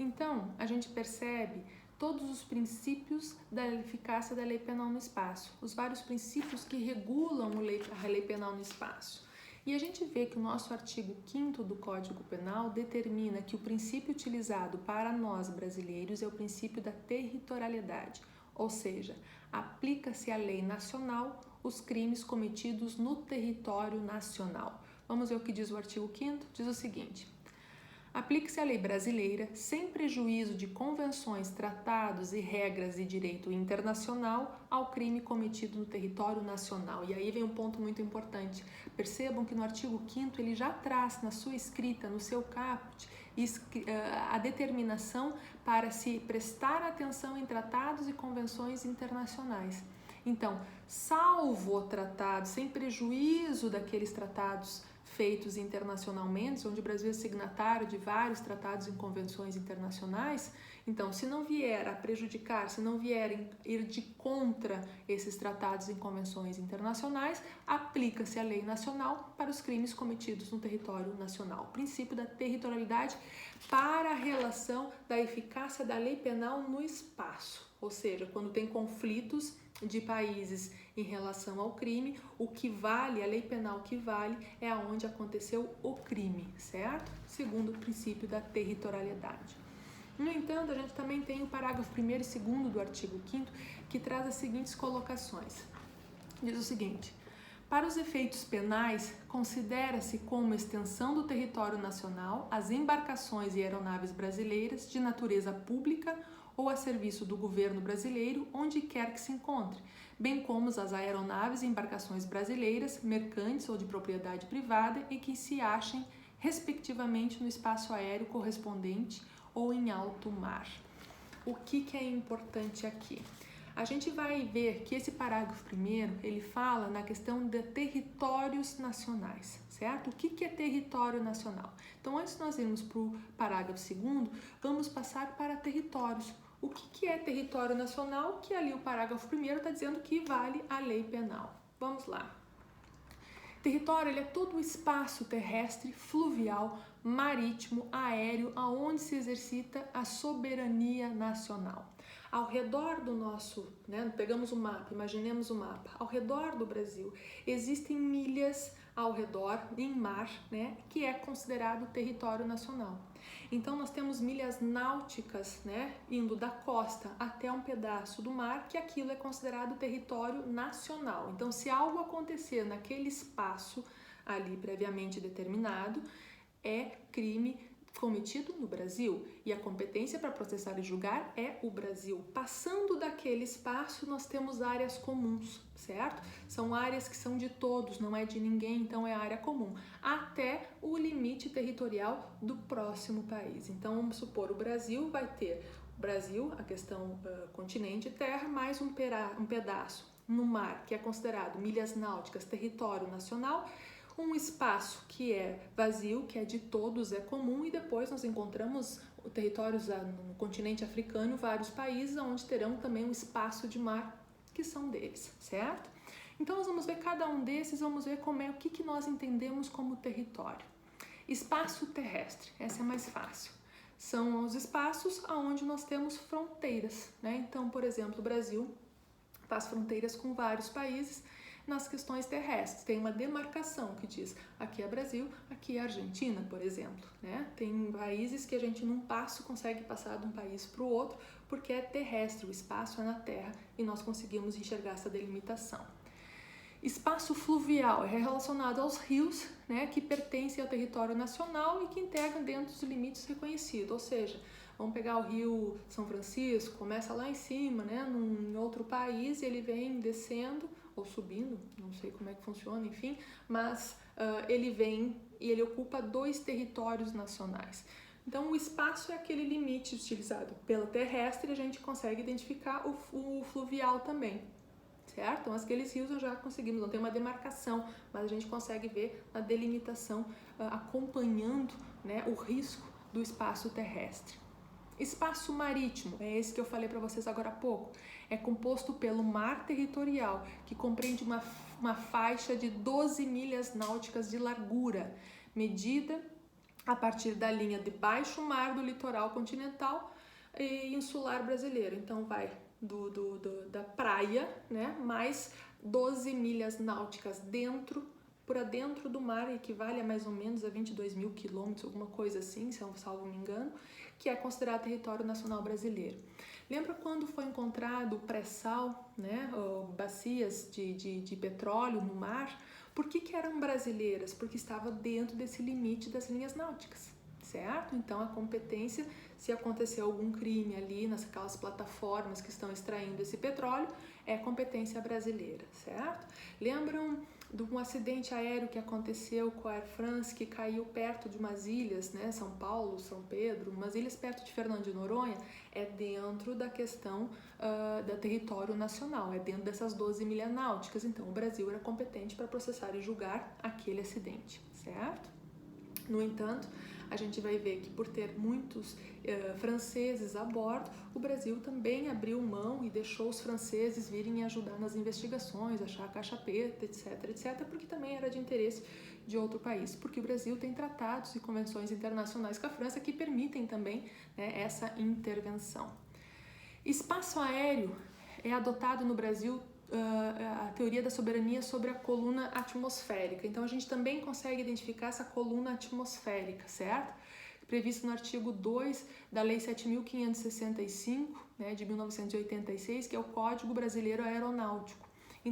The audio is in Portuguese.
Então, a gente percebe todos os princípios da eficácia da lei penal no espaço, os vários princípios que regulam a lei penal no espaço. E a gente vê que o nosso artigo 5º do Código Penal determina que o princípio utilizado para nós brasileiros é o princípio da territorialidade, ou seja, aplica-se à lei nacional os crimes cometidos no território nacional. Vamos ver o que diz o artigo 5º? Diz o seguinte: aplique-se a lei brasileira sem prejuízo de convenções, tratados e regras de direito internacional ao crime cometido no território nacional. E aí vem um ponto muito importante. Percebam que no artigo 5º ele já traz na sua escrita, no seu caput, a determinação para se prestar atenção em tratados e convenções internacionais. Então, salvo tratado, sem prejuízo daqueles tratados feitos internacionalmente, onde o Brasil é signatário de vários tratados e convenções internacionais, então, se não vier a prejudicar, se não vierem ir de contra esses tratados e convenções internacionais, aplica-se a lei nacional para os crimes cometidos no território nacional. O princípio da territorialidade para a relação da eficácia da lei penal no espaço, ou seja, quando tem conflitos de países em relação ao crime, o que vale, a lei penal que vale, é aonde aconteceu o crime, certo? Segundo o princípio da territorialidade. No entanto, a gente também tem o parágrafo 1º e 2º do artigo 5º, que traz as seguintes colocações. Diz o seguinte: para os efeitos penais, considera-se como extensão do território nacional as embarcações e aeronaves brasileiras de natureza pública ou a serviço do governo brasileiro, onde quer que se encontre, bem como as aeronaves e embarcações brasileiras, mercantes ou de propriedade privada e que se achem, respectivamente, no espaço aéreo correspondente ou em alto mar. O que é importante aqui? A gente vai ver que esse parágrafo 1º, ele fala na questão de territórios nacionais, certo? O que é território nacional? Então, antes de nós irmos para o parágrafo 2º, vamos passar para territórios. O que é território nacional? Que ali o parágrafo 1º está dizendo que vale a lei penal. Vamos lá. Território, ele é todo o espaço terrestre, fluvial, marítimo, aéreo, aonde se exercita a soberania nacional. Ao redor do nosso, pegamos o mapa, imaginemos o mapa, ao redor do Brasil existem milhas ao redor, em mar, que é considerado território nacional. Então nós temos milhas náuticas, indo da costa até um pedaço do mar, que aquilo é considerado território nacional. Então, se algo acontecer naquele espaço ali previamente determinado, é crime cometido no Brasil, e a competência para processar e julgar é o Brasil. Passando daquele espaço, nós temos áreas comuns, certo? São áreas que são de todos, não é de ninguém, então é área comum, até o limite territorial do próximo país. Então, vamos supor, o Brasil vai ter, a questão continente e terra, mais um pedaço no mar, que é considerado milhas náuticas, território nacional, um espaço que é vazio, que é de todos, é comum, e depois nós encontramos territórios no continente africano, vários países onde terão também um espaço de mar que são deles, certo? Então nós vamos ver cada um desses, vamos ver o que nós entendemos como território. Espaço terrestre, essa é mais fácil. São os espaços onde nós temos fronteiras, Então, por exemplo, o Brasil faz fronteiras com vários países. Nas questões terrestres, tem uma demarcação que diz aqui é Brasil, aqui é Argentina, por exemplo, Tem países que a gente num passo consegue passar de um país para o outro, porque é terrestre, o espaço é na terra e nós conseguimos enxergar essa delimitação. Espaço fluvial é relacionado aos rios, que pertencem ao território nacional e que integram dentro dos limites reconhecidos, ou seja, vamos pegar o rio São Francisco, começa lá em cima, num outro país, e ele vem descendo ou subindo, não sei como é que funciona, enfim, mas ele vem e ele ocupa 2 territórios nacionais. Então, o espaço é aquele limite utilizado pelo terrestre, a gente consegue identificar o fluvial também, certo? Então, aqueles rios nós já conseguimos, não tem uma demarcação, mas a gente consegue ver a delimitação acompanhando o risco do espaço terrestre. Espaço marítimo, é esse que eu falei para vocês agora há pouco, é composto pelo mar territorial, que compreende uma faixa de 12 milhas náuticas de largura, medida a partir da linha de baixo mar do litoral continental e insular brasileiro. Então vai da praia, né, mais 12 milhas náuticas para dentro do mar, equivale a mais ou menos a 22 mil quilômetros, alguma coisa assim, se eu salvo me engano, que é considerado território nacional brasileiro. Lembra quando foi encontrado pré-sal, né, bacias de petróleo no mar? Por que eram brasileiras? Porque estava dentro desse limite das linhas náuticas, certo? Então a competência, se acontecer algum crime ali naquelas plataformas que estão extraindo esse petróleo, é competência brasileira, certo? Lembram de um acidente aéreo que aconteceu com a Air France, que caiu perto de umas ilhas, né? São Paulo, São Pedro, umas ilhas perto de Fernando de Noronha? É dentro da questão do território nacional, é dentro dessas 12 milhas náuticas. Então o Brasil era competente para processar e julgar aquele acidente, certo? No entanto, a gente vai ver que por ter muitos franceses a bordo, o Brasil também abriu mão e deixou os franceses virem ajudar nas investigações, achar a caixa preta, etc, porque também era de interesse de outro país, porque o Brasil tem tratados e convenções internacionais com a França que permitem também, né, essa intervenção. Espaço aéreo é adotado no Brasil a teoria da soberania sobre a coluna atmosférica. Então a gente também consegue identificar essa coluna atmosférica, certo? Previsto no artigo 2 da Lei 7.565, né, de 1986, que é o Código Brasileiro Aeronáutico.